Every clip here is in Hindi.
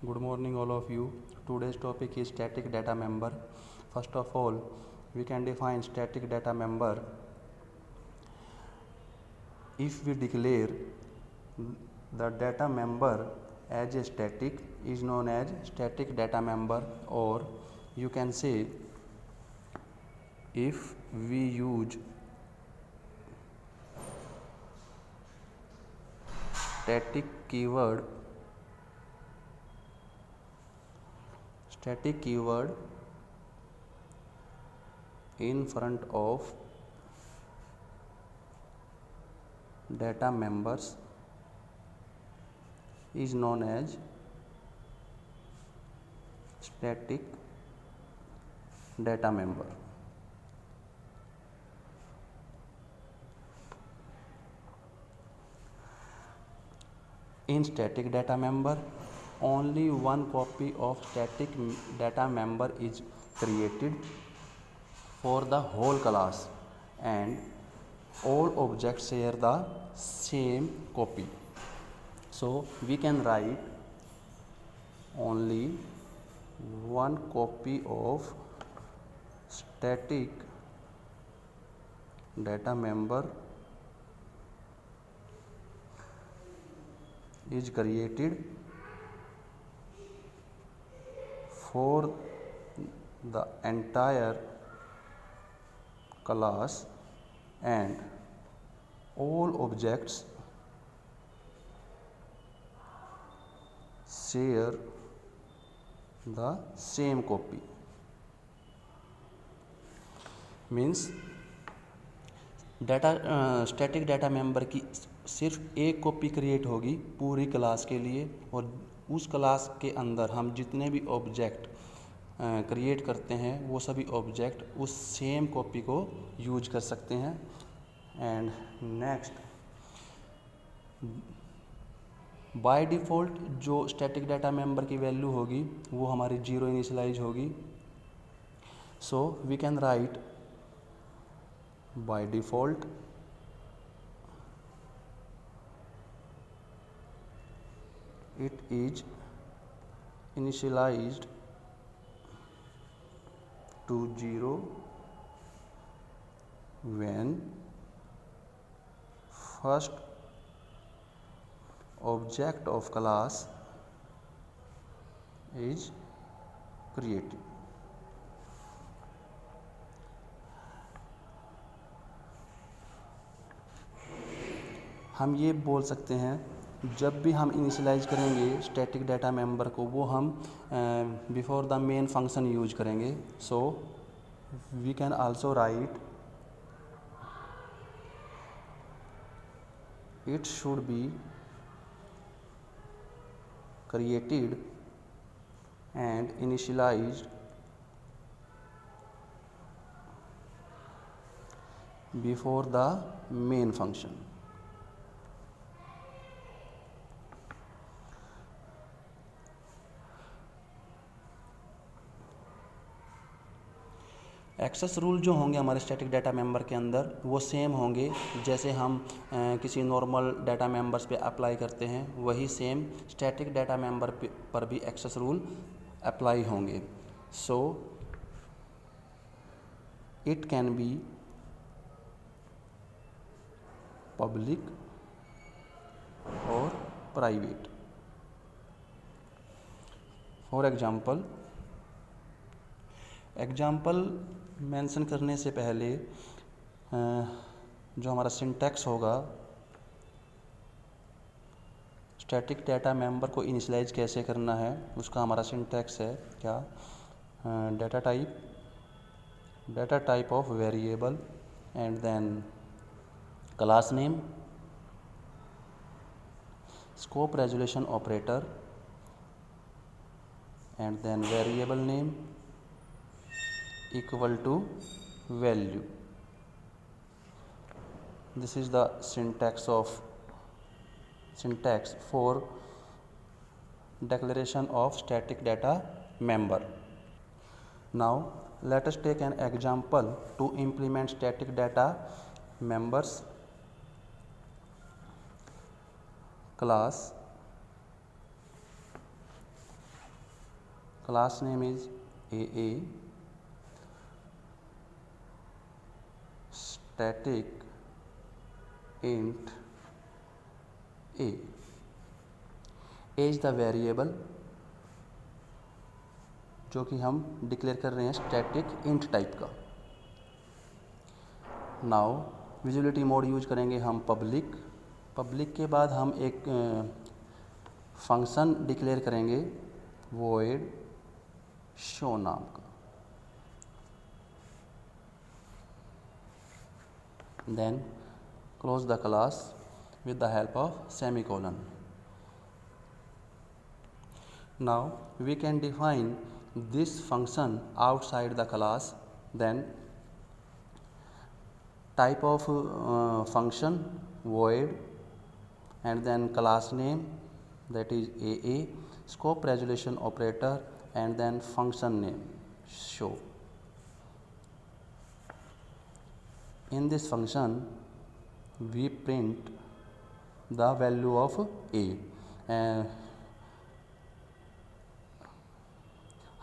Good morning, all of you. Today's topic is static data member. First of all, we can define static data member. If we declare the data member as a static, is known as static data member, or you can say if we use static keyword in front of data members is known as static data member. In static data member, only one copy of static data member is created for the whole class, and all objects share the same copy. So we can write only one copy of static data member is created for the entire class, and all objects share the same copy. Means static data member की सिर्फ एक कॉपी क्रिएट होगी पूरी क्लास के लिए, और उस क्लास के अंदर हम जितने भी ऑब्जेक्ट क्रिएट करते हैं वो सभी ऑब्जेक्ट उस सेम कॉपी को यूज कर सकते हैं. एंड नेक्स्ट, बाय डिफ़ॉल्ट जो स्टैटिक डाटा मेंबर की वैल्यू होगी वो हमारी 0 इनिशियलाइज होगी. So we can write by default it is initialized to 0 when first object of class is created. हम ये बोल सकते हैं जब भी हम इनिशियलाइज करेंगे स्टैटिक डाटा मेंबर को वो हम before the main function use करेंगे. So we can also write it should be created and initialized before the main function. Access rule जो होंगे हमारे स्टैटिक डाटा मेंबर के अंदर वो सेम होंगे जैसे हम किसी नॉर्मल डाटा मेंबर्स पे अप्लाई करते हैं, वही सेम स्टैटिक डाटा मेंबर पर भी एक्सेस रूल अप्लाई होंगे. So it can be public और प्राइवेट. फॉर एग्जाम्पल मेंशन करने से पहले जो हमारा सिंटैक्स होगा स्टैटिक डाटा मेंबर को इनिशियलाइज कैसे करना है उसका हमारा सिंटैक्स है क्या, data type of variable and then class name, scope resolution operator and then variable name equal to value. This is the syntax for declaration of static data member. Now let us take an example to implement static data members. Class class name is AA, static int a is the variable जो कि हम डिक्लेयर कर रहे हैं स्टैटिक इंट टाइप का। नाउ विजिबिलिटी मोड यूज करेंगे हम पब्लिक के बाद हम एक फंक्शन डिक्लेयर करेंगे void show नाम का। Then close the class with the help of semicolon. Now we can define this function outside the class. Then type of function void, and then class name, that is AA, scope resolution operator, and then function name show. In this function we print the value of a।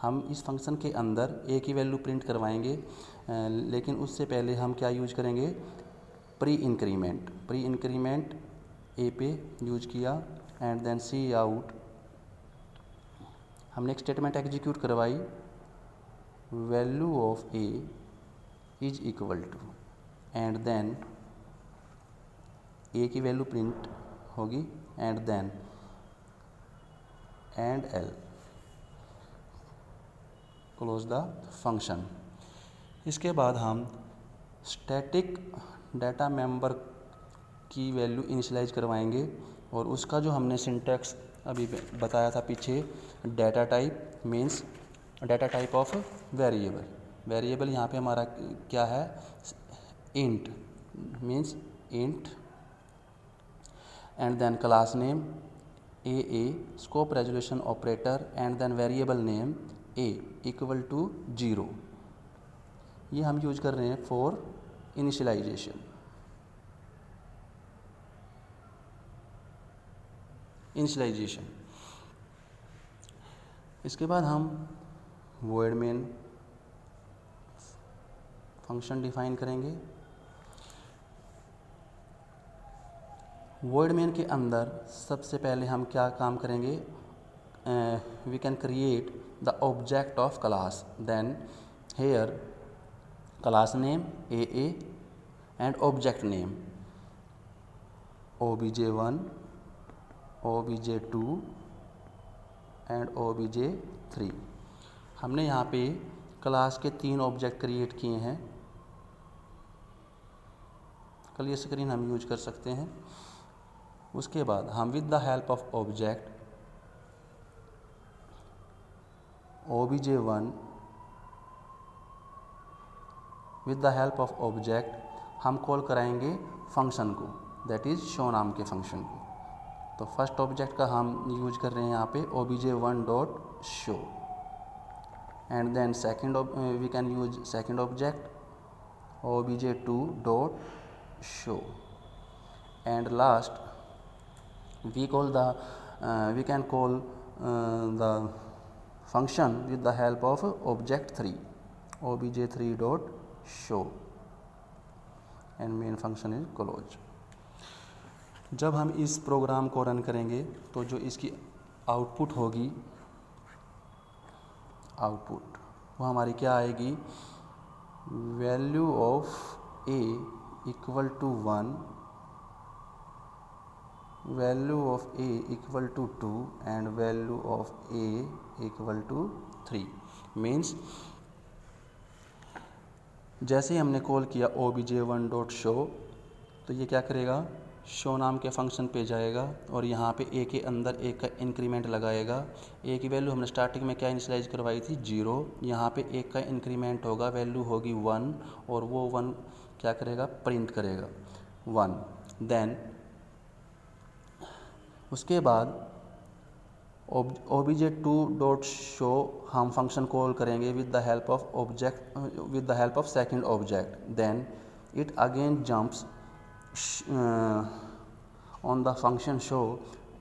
हम इस फंक्शन के अंदर a की वैल्यू प्रिंट करवाएंगे, लेकिन उससे पहले हम क्या यूज करेंगे, प्री इंक्रीमेंट a पे यूज किया, एंड देन सी आउट हमने एक स्टेटमेंट एग्जीक्यूट करवाई, value of a is equal to, and then a की वैल्यू प्रिंट होगी, and then and l, close the function. इसके बाद हम स्टैटिक डाटा मेंबर की वैल्यू इनिशियलाइज करवाएंगे, और उसका जो हमने सिंटैक्स अभी बताया था पीछे, data type means data type of variable यहाँ पे हमारा क्या है, int means int, and then class name AA, scope resolution operator, and then variable name a equal to 0। ये हम यूज कर रहे हैं फॉर इनिशियलाइजेशन। इसके बाद हम void main फंक्शन डिफाइन करेंगे। void main के अंदर सबसे पहले हम क्या काम करेंगे, we can create the object of class. Then here class name AA and object name obj1, obj2 and obj3। हमने यहाँ पे क्लास के 3 ऑब्जेक्ट क्रिएट किए हैं, क्लियर स्क्रीन हम यूज कर सकते हैं। उसके बाद हम with the help of object obj1, with the help of object हम कॉल कराएंगे फंक्शन को, दैट इज शो नाम के फंक्शन को। तो फर्स्ट ऑब्जेक्ट का हम यूज कर रहे हैं यहाँ पे obj1 dot show, and then second we can use second object obj2 dot show, and last we can call the function with the help of object 3 obj3 dot show, and main function is close। जब हम इस प्रोग्राम को रन करेंगे तो जो इसकी आउटपुट होगी, वो हमारी क्या आएगी, value of a equal to 1, value of a equal to 2 and value of a equal to 3। Means जैसे ही हमने कॉल किया obj1 डॉट शो, तो ये क्या करेगा, शो नाम के फंक्शन पे जाएगा और यहाँ पे a के अंदर एक का इंक्रीमेंट लगाएगा। a की वैल्यू हमने स्टार्टिंग में क्या इनिशियलाइज करवाई थी, 0, यहाँ पे एक का इंक्रीमेंट होगा, वैल्यू होगी 1, और वो 1 क्या करेगा, प्रिंट करेगा 1। देन उसके बाद obj2 डॉट शो हम फंक्शन कॉल करेंगे with the help of second object. Then it again jumps on the function show,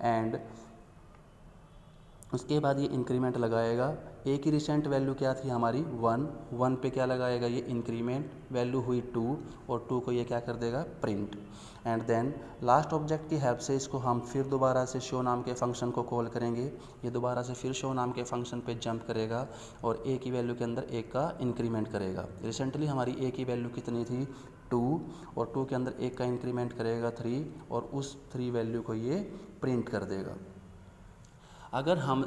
and उसके बाद ये इंक्रीमेंट लगाएगा। ए की रिसेंट वैल्यू क्या थी हमारी 1, 1 पे क्या लगाएगा ये इंक्रीमेंट, वैल्यू हुई 2 और 2 को ये क्या कर देगा print. And then last object की हेल्प से इसको हम फिर दोबारा से शो नाम के फंक्शन को कॉल करेंगे। ये दोबारा से फिर शो नाम के फंक्शन पे जंप करेगा और ए की वैल्यू के अंदर ए का इंक्रीमेंट करेगा। रिसेंटली हमारी ए की वैल्यू कितनी थी 2 और 2 के अंदर ए का इंक्रीमेंट करेगा 3 और उस 3 वैल्यू को ये प्रिंट कर देगा। अगर हम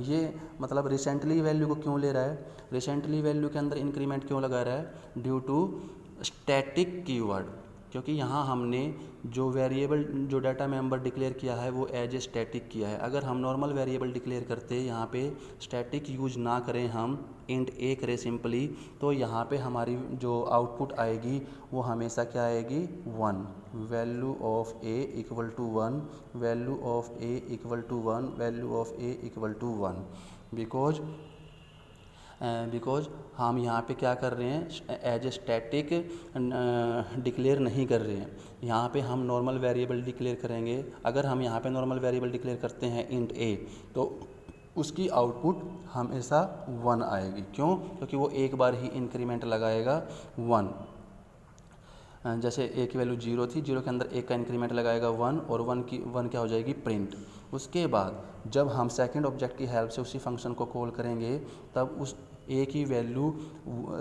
ये मतलब रिसेंटली वैल्यू को क्यों ले रहा है, रिसेंटली वैल्यू के अंदर इंक्रीमेंट क्यों लगा रहा है, ड्यू टू स्टैटिक कीवर्ड, क्योंकि यहाँ हमने जो वेरिएबल जो डाटा मेंबर डिक्लेयर किया है वो एज ए स्टैटिक किया है। अगर हम नॉर्मल वेरिएबल डिक्लेयर करते यहाँ पे स्टैटिक यूज ना करें, हम इंट ए करें सिंपली, तो यहाँ पे हमारी जो आउटपुट आएगी वो हमेशा क्या आएगी 1, value of A equal to 1, value of A equal to 1, value of A equal to 1, because हम यहाँ पे क्या कर रहे हैं एज ए स्टैटिक डिक्लेयर नहीं कर रहे हैं, यहाँ पे हम नॉर्मल वेरिएबल डिक्लेयर करेंगे। अगर हम यहाँ पे नॉर्मल वेरिएबल डिक्लेयर करते हैं इंट ए तो उसकी आउटपुट हमेशा 1 आएगी। क्यों? क्योंकि वो एक बार ही इंक्रीमेंट लगाएगा 1। जैसे ए की वैल्यू 0 थी, 0 के अंदर एक का इंक्रीमेंट लगाएगा 1 और 1 क्या हो जाएगी प्रिंट। उसके बाद जब हम सेकंड ऑब्जेक्ट की हेल्प से उसी फंक्शन को कॉल करेंगे तब उस ए की वैल्यू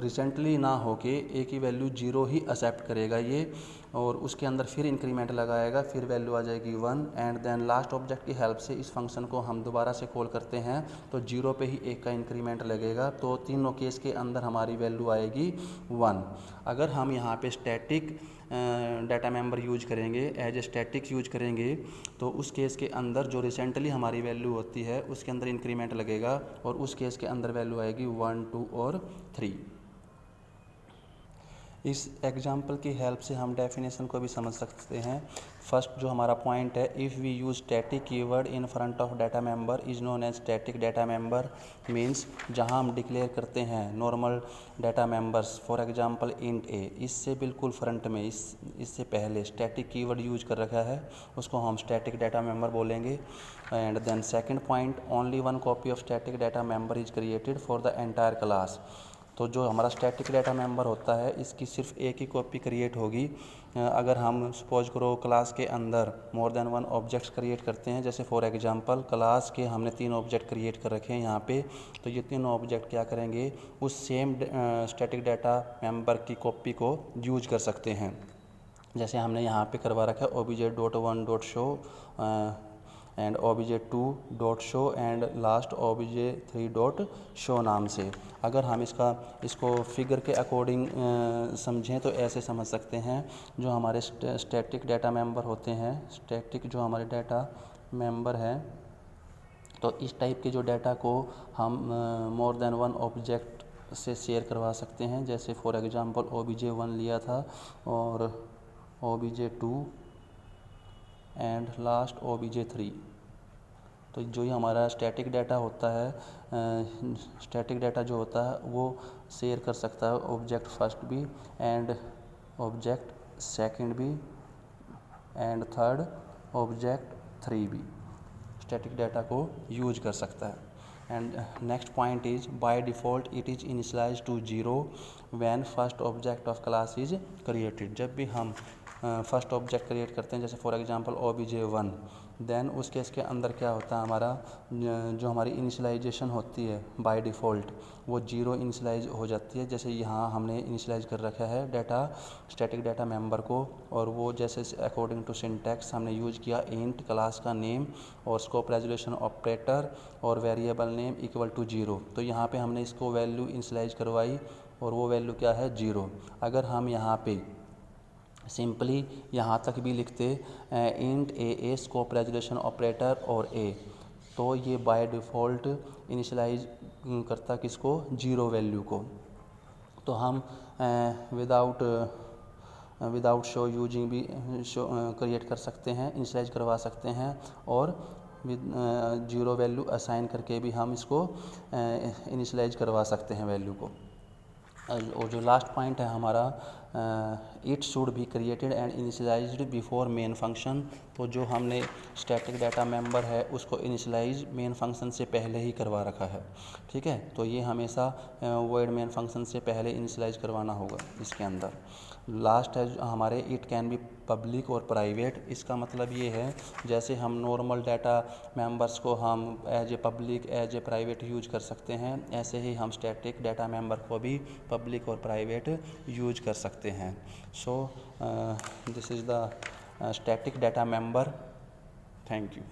रिसेंटली ना होके ए की वैल्यू 0 ही एक्सेप्ट करेगा ये, और उसके अंदर फिर इंक्रीमेंट लगाएगा, फिर वैल्यू आ जाएगी 1। एंड देन लास्ट ऑब्जेक्ट की हेल्प से इस फंक्शन को हम दोबारा से कॉल करते हैं तो 0 पे ही एक का इंक्रीमेंट लगेगा, तो तीनों केस के अंदर हमारी वैल्यू आएगी 1। अगर हम यहाँ पे स्टैटिक डाटा मेंबर यूज करेंगे, एज ए स्टैटिक यूज करेंगे, तो उस केस के अंदर जो रिसेंटली हमारी वैल्यू होती है उसके अंदर इंक्रीमेंट लगेगा और उस केस के अंदर वैल्यू आएगी 1, 2 और 3। इस एग्जाम्पल की हेल्प से हम डेफिनेशन को भी समझ सकते हैं। फर्स्ट जो हमारा पॉइंट है, if we use static keyword in front of data member is known as static data member, means जहां हम डिक्लेयर करते हैं normal data members, for example int A, इससे बिल्कुल फ्रंट में इससे पहले स्टैटिक कीवर्ड यूज कर रखा है उसको हम स्टैटिक डाटा मेंबर बोलेंगे। And then second point, only 1 copy of static data member is created for the entire class. तो जो हमारा स्टैटिक डाटा मेंबर होता है इसकी सिर्फ एक ही कॉपी क्रिएट होगी। अगर हम सपोज करो क्लास के अंदर मोर देन 1 ऑब्जेक्ट्स क्रिएट करते हैं, जैसे फॉर एग्जांपल क्लास के हमने 3 ऑब्जेक्ट क्रिएट कर रखे हैं यहाँ पे, तो ये तीनों ऑब्जेक्ट क्या करेंगे उस सेम स्टैटिक डाटा मेंबर की कॉपी को यूज कर सकते हैं। जैसे हमने यहाँ पे करवा रखा है obj.1.show and obj2.show and last obj3.show नाम से। अगर हम इसको फिगर के अकॉर्डिंग समझें तो ऐसे समझ सकते हैं, जो हमारे स्टैटिक डाटा मेंबर होते हैं, स्टैटिक जो हमारे डाटा मेंबर हैं, तो इस टाइप के जो डाटा को हम मोर देन 1 ऑब्जेक्ट से शेयर करवा सकते हैं। जैसे फॉर एग्जांपल obj1 लिया था और obj2 एंड लास्ट obj3। तो जो ये हमारा स्टैटिक डाटा होता है, स्टैटिक डाटा जो होता है वो शेयर कर सकता है ऑब्जेक्ट फर्स्ट भी एंड ऑब्जेक्ट सेकंड भी एंड थर्ड ऑब्जेक्ट 3 भी स्टैटिक डाटा को यूज कर सकता है। And next point is by default it is initialised to 0 when first object of class is created. जब भी हम फर्स्ट ऑब्जेक्ट क्रिएट करते हैं, जैसे फॉर एग्जांपल obj1, देन उस केस के अंदर क्या होता है हमारा जो हमारी इनिशियलाइजेशन होती है बाय डिफ़ॉल्ट वो 0 इनिशियलाइज हो जाती है। जैसे यहाँ हमने इनिशियलाइज कर रखा है डाटा स्टैटिक डाटा मेंबर को, और वो जैसे अकॉर्डिंग टू सिंटैक्स हमने यूज किया इंट क्लास का नेम और स्कोप रेजोल्यूशन ऑपरेटर और वेरिएबल नेम इक्वल टू 0। तो यहाँ पे हमने इसको वैल्यू इनिशियलाइज करवाई और वो वैल्यू क्या है 0। अगर हम यहाँ पे सिंपली यहाँ तक भी लिखते इंट ए स्कोप रेजोल्यूशन ऑपरेटर और ए, तो ये बाय डिफ़ॉल्ट इनिशियलाइज करता किसको 0 वैल्यू को। तो हम विदाउट शो यूजिंग भी शो क्रिएट कर सकते हैं, इनिशियलाइज करवा सकते हैं, और 0 वैल्यू असाइन करके भी हम इसको इनिशियलाइज करवा सकते हैं वैल्यू को। और जो लास्ट पॉइंट है हमारा it should be created and initialised before main function. तो जो हमने स्टैटिक डाटा मेंबर है उसको इनिशियलाइज मेन फंक्शन से पहले ही करवा रखा है, ठीक है। तो ये हमेशा वॉइड मेन फंक्शन से पहले इनिशियलाइज करवाना होगा इसके अंदर। लास्ट है हमारे इट कैन बी पब्लिक और प्राइवेट। इसका मतलब ये है जैसे हम नॉर्मल डाटा मेंबर्स को हम as a public as a private use कर सकते हैं, ऐसे ही हम स्टैटिक डाटा मेंबर को भी पब्लिक और प्राइवेट यूज कर सकते हैं। So this is the static data member. Thank you.